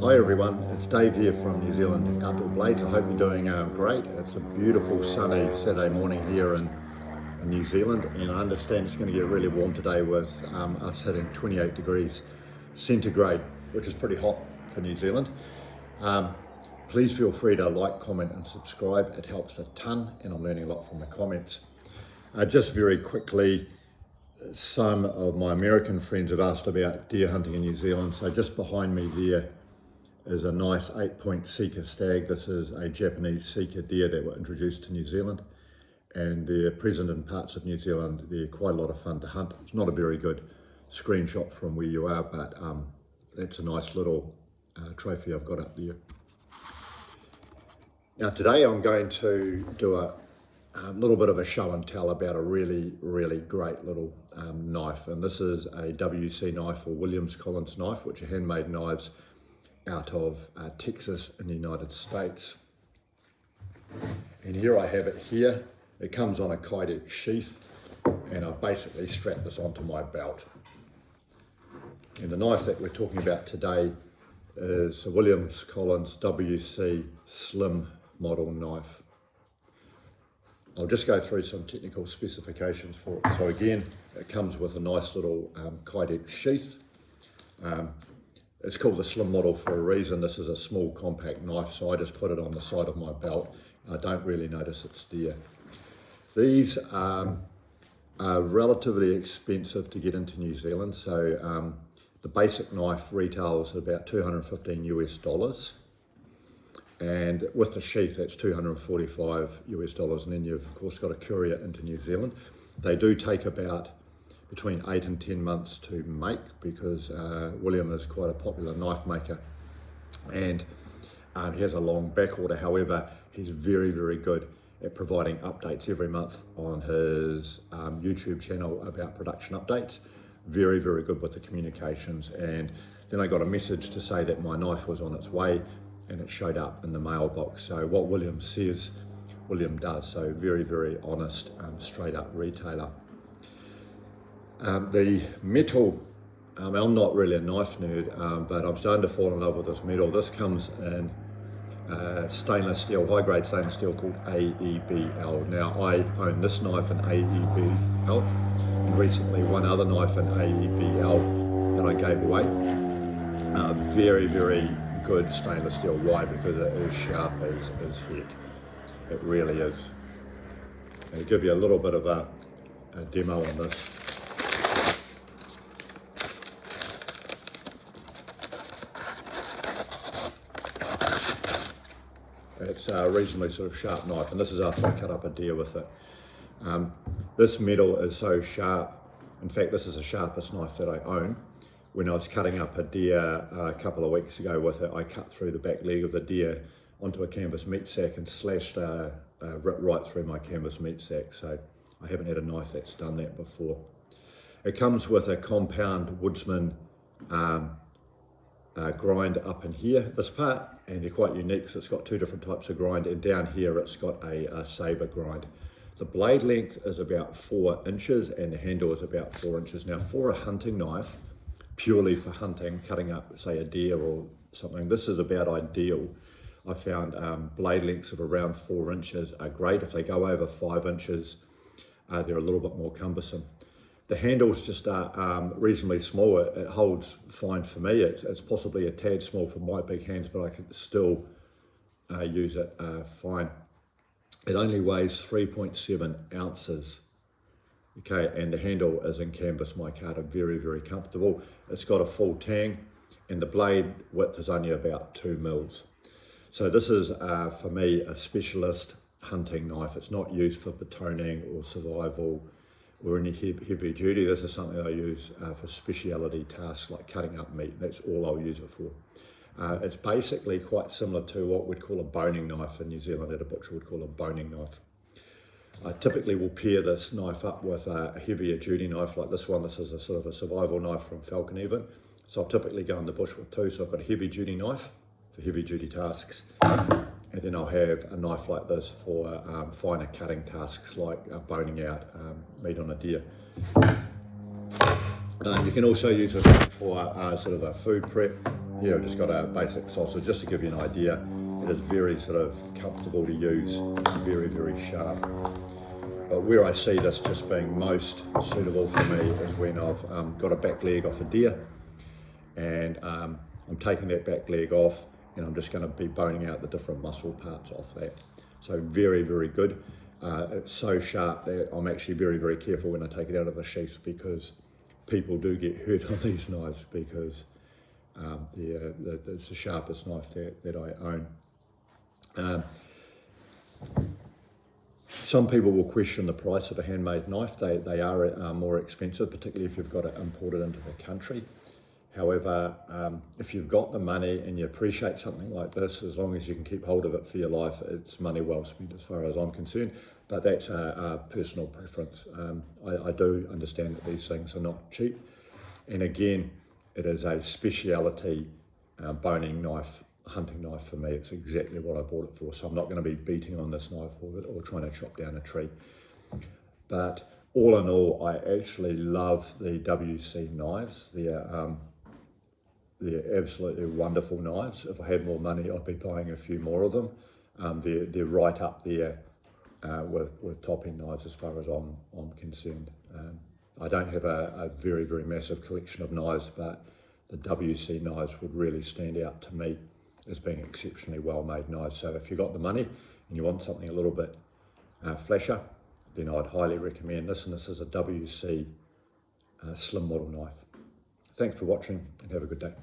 Hi everyone, it's Dave here from New Zealand Outdoor Blades. I hope you're doing great. It's a beautiful sunny Saturday morning here in New Zealand, and I understand it's going to get really warm today with us hitting 28 degrees centigrade, which is pretty hot for New Zealand. Please feel free to like, comment and subscribe. It helps a ton and I'm learning a lot from the comments. Just very quickly, some of my American friends have asked about deer hunting in New Zealand. So just behind me there is a nice 8-point Sika stag. This is a Japanese Sika deer that were introduced to New Zealand, and they're present in parts of New Zealand. They're quite a lot of fun to hunt. It's not a very good screenshot from where you are, but that's a nice little trophy I've got up there. Now today I'm going to do a little bit of a show and tell about a really great little knife, and this is a WC knife, or William Collin knife, which are handmade knives out of Texas in the United States. And here I have it here. It comes on a kydex sheath, and I've basically strapped this onto my belt. And the knife that we're talking about today is a William Collin WC Slim model knife. I'll just go through some technical specifications for it. So again, it comes with a nice little kydex sheath. It's called the Slim model for a reason. This is a small compact knife, so I just put it on the side of my belt. I don't really notice it's there. These are relatively expensive to get into New Zealand. So the basic knife retails at about $215 US. And with the sheath, that's $245 US, and then you've of course got to courier into New Zealand. They do take about between 8 and 10 months to make, because William is quite a popular knife maker, and he has a long back order. However, he's very good at providing updates every month on his YouTube channel about production updates. Very good with the communications. And then I got a message to say that my knife was on its way, and it showed up in the mailbox. So what William says, William does. So very honest, straight up retailer. The metal, I'm not really a knife nerd, but I'm starting to fall in love with this metal. This comes in stainless steel, high grade stainless steel, called AEB-L. Now I own this knife in AEB-L, and recently one other knife in AEB-L that I gave away. Very good stainless steel. Why? Because it is sharp as heck. It really is. I'll give you a little bit of a demo on this. It's a reasonably sort of sharp knife, and this is after I cut up a deer with it. This metal is so sharp. In fact, this is the sharpest knife that I own. When I was cutting up a deer a couple of weeks ago with it, I cut through the back leg of the deer onto a canvas meat sack and slashed right through my canvas meat sack. So I haven't had a knife that's done that before. It comes with a compound woodsman grind up in here, this part, and they're quite unique, so it's got two different types of grind, and down here it's got a saber grind. The blade length is about 4 inches and the handle is about 4 inches. Now for a hunting knife, purely for hunting, cutting up say a deer or something, this is about ideal. I found blade lengths of around 4 inches are great. If they go over 5 inches, they're a little bit more cumbersome. The handles just are reasonably small. It holds fine for me. It's possibly a tad small for my big hands, but I can still use it fine. It only weighs 3.7 ounces. Okay, and the handle is in canvas micarta, very comfortable. It's got a full tang, and the blade width is only about 2 mils. So this is, for me, a specialist hunting knife. It's not used for batoning or survival or any heavy duty. This is something I use for speciality tasks like cutting up meat. That's all I'll use it for. It's basically quite similar to what we'd call a boning knife in New Zealand, that a butcher would call a boning knife. I typically will pair this knife up with a heavier duty knife like this one. This is a sort of a survival knife from Falcon even. So I'll typically go in the bush with two. So I've got a heavy duty knife for heavy duty tasks. And then I'll have a knife like this for finer cutting tasks like boning out meat on a deer. You can also use this for sort of a food prep. Here I've just got a basic sausage, just to give you an idea. It is very sort of comfortable to use, very, very sharp. But where I see this just being most suitable for me is when I've got a back leg off a deer, and I'm taking that back leg off, and I'm just going to be boning out the different muscle parts off that. So very, very good. It's so sharp that I'm actually very, very careful when I take it out of the sheath, because people do get hurt on these knives, because it's the sharpest knife that I own. Some people will question the price of a handmade knife. They are more expensive, particularly if you've got it imported into the country. However, if you've got the money and you appreciate something like this, as long as you can keep hold of it for your life, it's money well spent as far as I'm concerned. But that's a personal preference. I do understand that these things are not cheap. And again, it is a speciality boning knife, hunting knife for me. It's exactly what I bought it for. So I'm not going to be beating on this knife or trying to chop down a tree. But all in all, I actually love the WC knives. They're absolutely wonderful knives. If I had more money, I'd be buying a few more of them. They're right up there with top-end knives as far as I'm concerned. I don't have a very, very massive collection of knives, but the WC knives would really stand out to me as being exceptionally well-made knives. So if you've got the money and you want something a little bit flasher, then I'd highly recommend this, and this is a WC slim model knife. Thanks for watching, and have a good day.